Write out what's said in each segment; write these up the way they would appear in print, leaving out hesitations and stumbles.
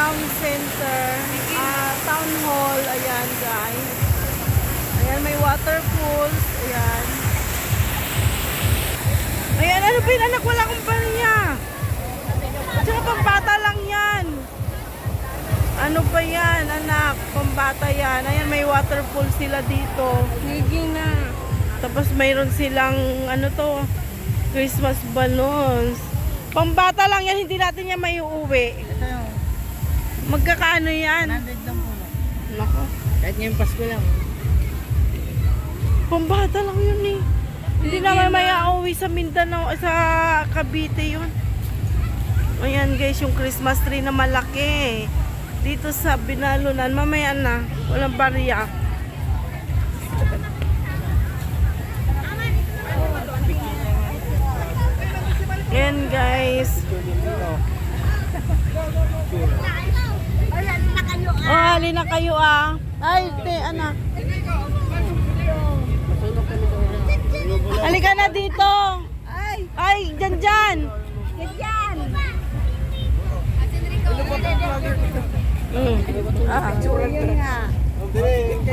town center, town hall. Ayan guys. Ayan, may waterfalls. Ayan. Ayan, ano ba yun anak? Wala akong paniya. Tsaka pambata lang yan. Ano ba yan anak? Pambata yan. Ayan, may waterfall sila dito. Sige na. Tapos mayroon silang ano to, Christmas balloons. Pambata lang yan, hindi natin yan maiuwi. Ito yung Magkakaano yan? 100 lang po. Nako. Kahit ngayong Pasko lang. Pambata lang yun eh. Hindi naman maiuwi sa Mindanao, sa Cavite yun. Ayan guys, yung Christmas tree na malaki. Dito sa Binalunan, mamaya na. Walang barya. Ayan guys. Oh, hali na kayo ah. Ay, te, anak. Halika na dito. Ay, dyan dyan.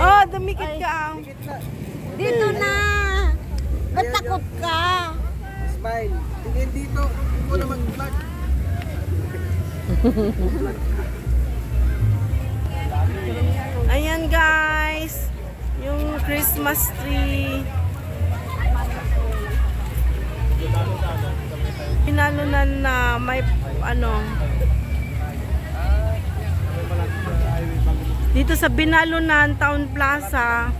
Oh, dumikit ka. Dito na! Ba't takot ka? Smile. Tingin dito. Hindi mo na mag-vlog. Ayan guys, yung Christmas tree. Binalunan na may ano. Dito sa Binalunan Town Plaza,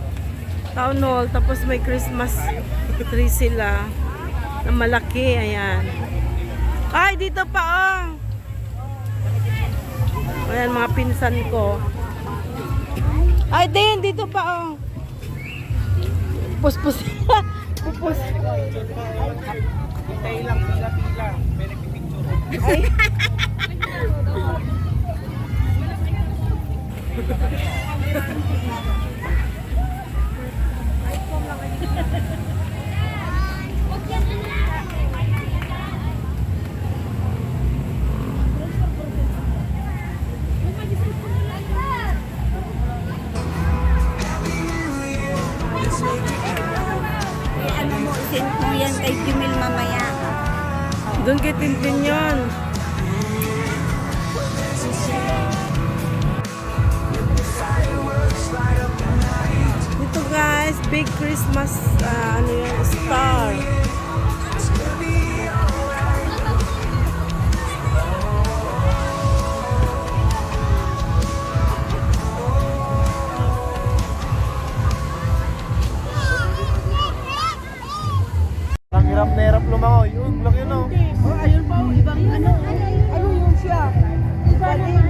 Town Hall, tapos may Christmas tree sila na malaki, ayan. Ay, dito pa oh. Ayan mga pinsan ko. Ay, din, dito pa oh. Puspus. Pupus. Hintay lang, pila-pila. May nagpipicture. Ay. Ano mo, isin mo yan kay Jumil mamaya. Doon kay Tintin yun. Dito guys, big Christmas ano yung star. Ang hirap na hirap lumangoy. Yung lang yun oh. Ayun pa, ibang ano. Ano yun siya? Iba naman.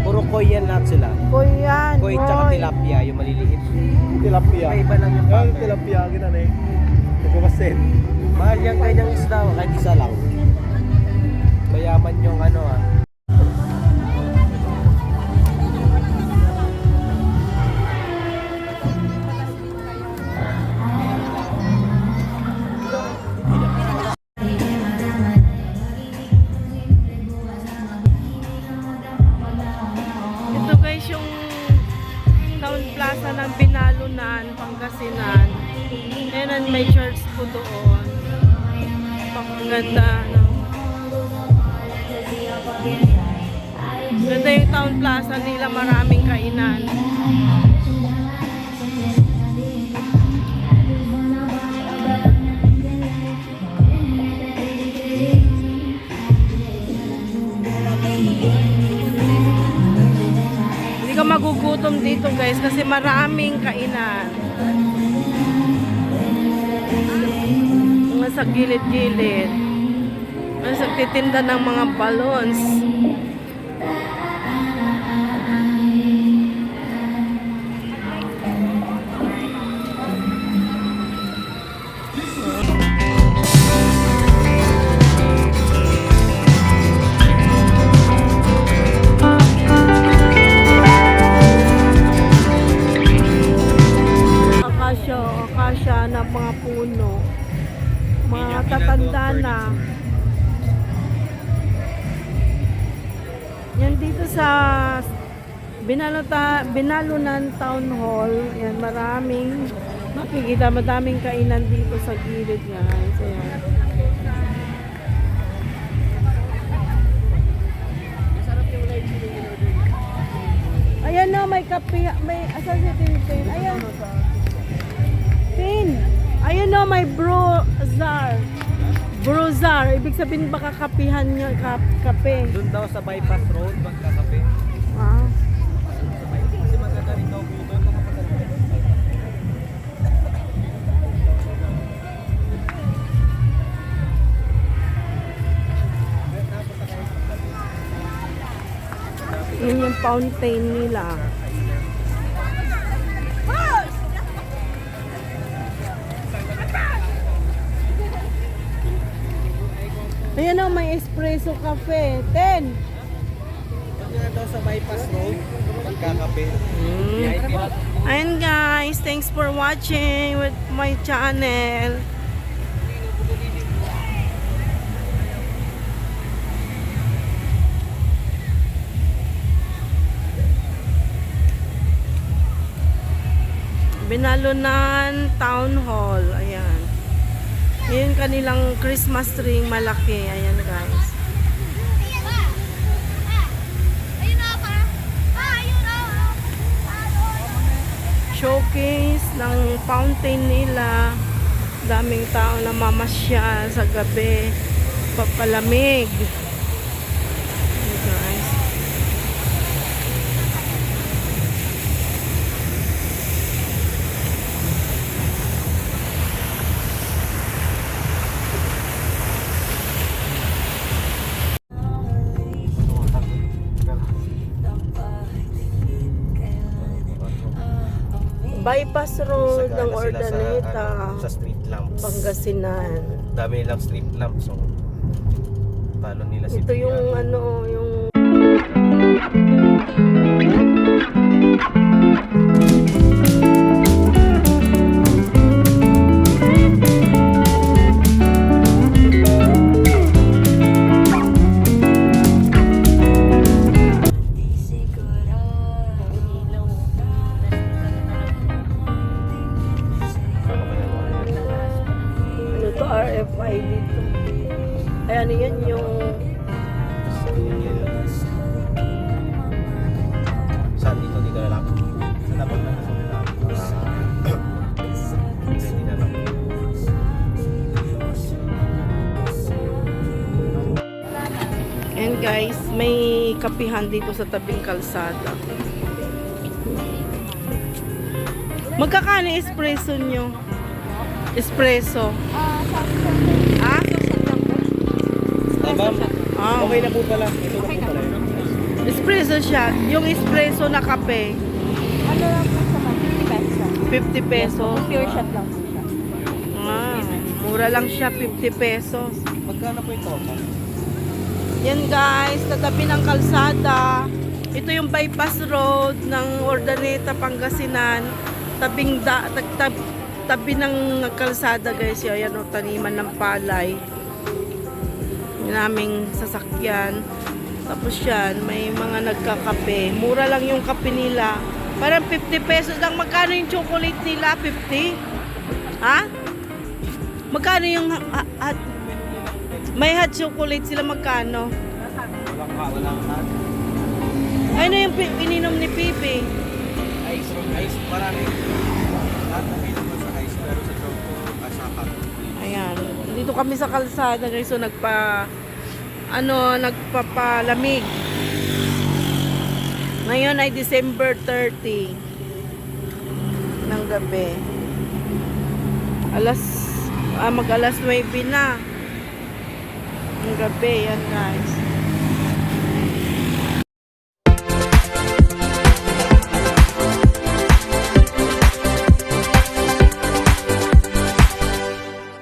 Puro koi yan lahat sila. Koy yan. Koi tsaka koy. tilapia, yung maliliit. Tilapia. Iba lang yung Yung pattern. tilapia, ginan eh. Nagpapasin. Mahal yung kanyang isda, kahit isa lang. Mayaman yung ano ah. Ito guys yung Town Plaza ng Binalunan, Pangasinan. Ayan, may church po doon. Pangaganda. No? Ganda yung Town Plaza nila, maraming kainan. Hindi ka magugutom dito guys kasi maraming kainan. Mga sa gilid-gilid. Mga sa titinda ng mga balloons. Akasya na mga puno. Mga tatanda na. Yan dito sa Binalunan Town Hall. Yan, madaming kainan dito sa gilid, guys. Ayan. Ayan na, may kape, may asan si Tin? Ayan. Tin. Ayan na, may brozar. Brozar. Ibig sabihin baka kapihan niya, kape. Doon daw sa bypass road, magkakape. Ah. Kasi maganda rin daw po doon. Yun yung fountain nila. Ayan na, may espresso cafe. 10. Doon nga daw sa bypass road, magkakape. VIP hot. Ayan guys, thanks for watching with my channel. Binalunan Town Hall. Ayan. Ayan kanilang Christmas tree malaki. Ayan guys. Showcase ng fountain nila. Daming tao na mamasyal sa gabi. Papalamig. Ayan guys. Bypass Road ng Ordaneta, Sa street lamps. Pangasinan. Dami nilang street lamps. So, talo nila si Ito Pia. yung ano, yung ano to, RFID to. Ay, ano yan yung Saan dito? Dito na lang. Sa labag na gusto nila. Hindi na lang. And guys, may kapihan dito sa tabing kalsada. Magkakano espresso nyo? Espresso. Ah? Ma'am, Ah, okay na po pala. Ito na po pala yun. espresso siya. Yung espresso na kape, Ano lang po sa 50 pesos. 50 pesos. Pure shot lang po siya. Ah, mura lang siya, 50 pesos. Magkano po ito? Yan guys, tatabi ng kalsada. Ito yung bypass road ng Ordaneta, Pangasinan. Tabi ng kalsada guys. Yan o, taniman ng palay. Yung naming sasakyan. Tapos yan, may mga nagkakape. Mura lang yung kape nila. Parang 50 pesos lang. Magkano yung chocolate nila? 50? Ha? Magkano yung may hot chocolate sila, magkano? Walang hot. Ano yung ininom ni Pipi? Ice, marami. Lahat na may naman sa ice, pero sa choco, kasaka. Ayan. Dito kami sa kalsada guys. So nagpapalamig. Ngayon ay December 30 ng gabi. Mag alas 9 na ng gabi. Yan guys.